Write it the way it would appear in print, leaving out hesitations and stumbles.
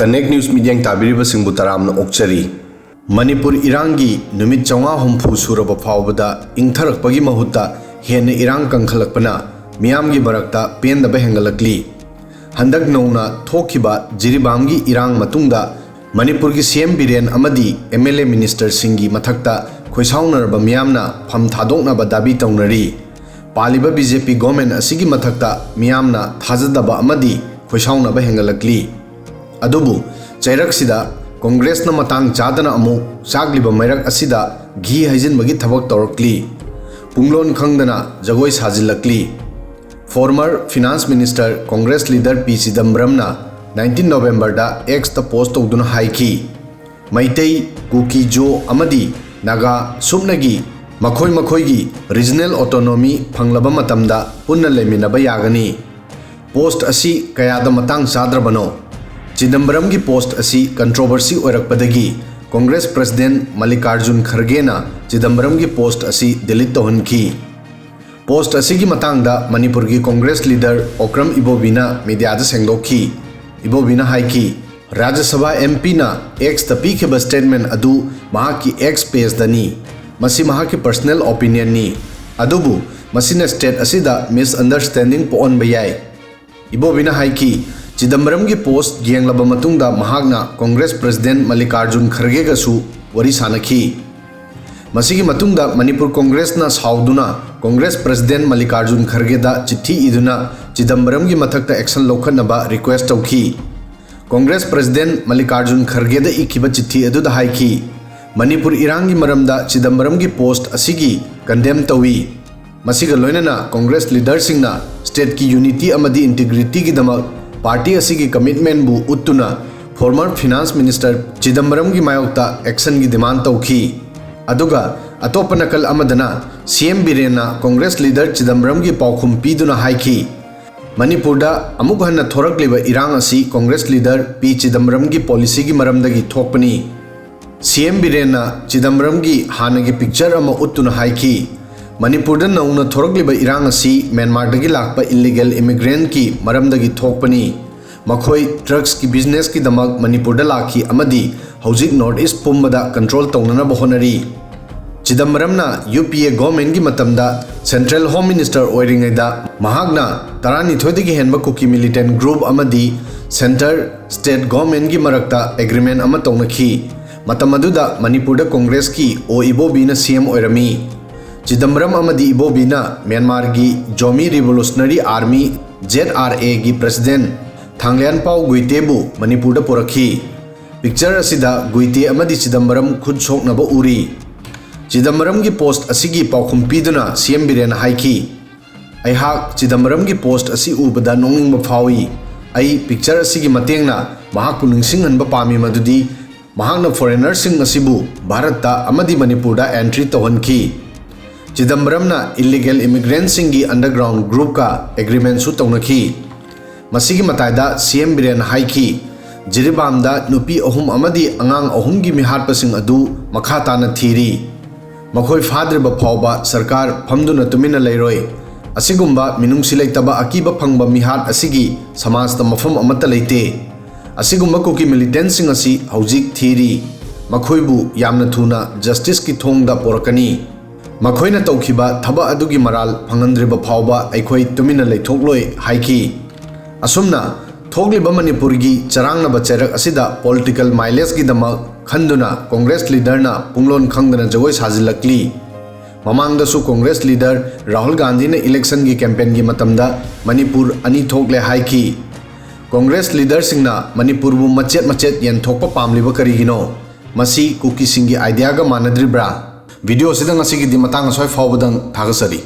Connect news media ताबीरिबसिंगबु तरामना ओक्चरी Manipur इरांगी नुमित 450 सूरब फावबदा इंथरकपगी महुत्ता हेन्ना इरांग कंखलकपना मियामगी बरकता पेंदब हेंगलकली हंदक नौना थोखिबा जिरिबामगी इरांग मतुंगदा मणिपुर की CM villain अमदी MLA minister सिंगी मथक्ता खोइसाउनरबा मियामना फम थादोकनाबा दाबी तौनरी पालिबा बीजेपी गवर्नमेंट असिगी मथक्ता मियामना थाजदबा अमदी खोइसाउनबा हेंगलकली अदुबु चैरकसिदा कांग्रेसना मतांग चादना अमु चागलिबा मैरक असिदा घी हैजिनबगी थबक तौरकली पुंगलोन खंगदना Jagoi साजिलकली farmer finance minister Congress leader P चिदम्बरमना 19 नवंबर दा एक्स ता पोस्ट तौदुना हाइकी मैतई कुकी जो अमदी नागा सुमनगी मखोई मखोईगी रीजनल ऑटोनॉमी फंगलबा मतमदा पुन्ना लेमिनबा यागनी पोस्ट असी कयादा मतांग चाद्रबनो चिदम्बरम की पोस्ट असी कंट्रोवर्सी ओरकपदगी कांग्रेस प्रेसिडेंट मल्लिकार्जुन खरगेना चिदम्बरम की पोस्ट असी डिलीट तौहनकी पोस्ट असी की मतांगदा मणिपुर की कांग्रेस लीडर ओक्रम इबोबीना मीडियादा सेंगदोखी इबोबीना हाइकी राज्यसभा एमपी ना एक्स तपीखेब स्टेटमेंट अदु महाकी एक्स पेज दनी मसी महाकी पर्सनल ओपिनियन नी अदुबु मसीना स्टेट असिदा मिसअंडरस्टैंडिंग पोअनबा याय इबोबीना हाइकी चिदम्बरम की पोस्ट गेंगलबा मतुंगदा महागना कांग्रेस प्रेसिडेंट मल्लिकार्जुन खरगे गसु वरी सानखी मसीगी मतुंगदा मणिपुर कांग्रेसना साउदुना कांग्रेस प्रेसिडेंट मल्लिकार्जुन खरगेदा चिट्ठी इदुना चिदम्बरम की मथक्ता एक्शन लौखनबा रिक्वेस्ट तौखी कांग्रेस प्रेसिडेंट मल्लिकार्जुन खरगेदा इखिबा चिट्ठी अदुदा हाइकी मणिपुर इरांगी मरमदा चिदम्बरम की पोस्ट असिगी कंडेम तौई मसीगा लोइनना कांग्रेस लीडर सिंगना स्टेट की यूनिटी अमदी इंटीग्रिटी की दमक पार्टी असिगी कमिटमेंट बु उत्तुना फॉर्मर फिनांस मिनिस्टर चिदम्बरम की मायोक्ता एक्शन की डिमांड तौखी अदुगा अतोप नकल अमदना सीएम बिरेना कांग्रेस लीडर चिदम्बरम की पाउखुम पीदुना हाइकी मणिपुरदा अमुक हन्ना थोरकलिबा इरांग असी कांग्रेस लीडर पी चिदम्बरम की पॉलिसी की मरमदगी थोकपनी सीएम बिरेना चिदम्बरम की हानगी पिक्चर अमा उत्तुना हाइकी मणिपुरदा नौना थोरकलिबा इरांग असी म्यांमारदगी लाकपा इलीगल इमिग्रेंट की मरमदगी थोकपनी मखोई ड्रग्स की बिजनेस की दमक मणिपुरदा लाखी अमदी हौजिक नॉर्थ ईस्ट पुंबदा कंट्रोल तौननबा होनरी चिदम्बरमना यूपीए गवर्नमेंट की मतमदा सेंट्रल होम मिनिस्टर ओइरिंगैदा महागना 12 हेनबा कुकी मिलिटेंट ग्रुप अमदी सेंटर स्टेट गवर्नमेंट की मरक्ता एग्रीमेंट अमा तौनखी मतम अदुदा मणिपुरदा कांग्रेस की ओ इबोबीना सीएम ओइरमी चिदम्बरम अमदी इबोबीना म्यांमार की जोमी रिवोल्यूशनरी आर्मी ZRA की प्रेसिडेंट थांगलियानपाउ गुइतेबु मणिपुरदा पुरखी पिक्चर असिदा गुइते अमदी चिदम्बरम खुद सोकनबा उरी चिदम्बरम की पोस्ट असिगी पाउखुम पीदुना सीएम बिरेन हाइकी अहाक चिदम्बरम की पोस्ट असी उबदा नोंगिंगबा फावी आई पिक्चर असिगी मतेंगना महाकु निंगसिंगहनबा पामी मदुदी महाकना फॉरेनर्सिंग असिबु भारतता अमदी मणिपुरदा एंट्री तौहनकी चिदम्बरमना इलीगल इमिग्रेंट्स की अंडरग्राउंड ग्रुप का एग्रीमेंट सु तौनखी मसीगी मतायदा सीएम बिरेन हाइकी जिरिबामदा नुपी अहुम अमदी अंगांग अहुम की मिहाटपसिंग अदु मखा ताना थीरी मखोई फाद्रिबा फावबा सरकार फमदुना तुमिना लेरोय असिगुम्बा मिनुंगसि लेतबा अकीबा फंगबा मिहाट असिगी समाजदा मफम अमता लेते असिगुम्बा कुकी मिलिटेंट्स असी हौजिक थीरी मखोइबु यामना थुना जस्टिस की थोंगदा पोरकनी मखोइना तौखिबा थबा अदुगी मराल फंगंद्रिबा फावबा अखोई तुमिना लेथोकलोय हाइकी असुमना थोगलिबा मणिपुर की चरांगनबा चैरक असिदा पॉलिटिकल माइलेज की दमक खंदुना कांग्रेस लीडरना पुंगलोन खंगदना जगोई साजिलकली ममांगदसु कांग्रेस लीडर राहुल गांधी ने इलेक्शन की कैंपेन की मतमदा मणिपुर अनी थोकले हाइकी कांग्रेस लीडर सिंगना मणिपुर बु मचेत मचेत यंथोकपा पामलिबा करिगिनो मसी कुकी सिंगी आइडिया गा मानद्रिब्रा वीडियो सिदंग असिगी दि मतांग असोय फावबदंग थागसरी।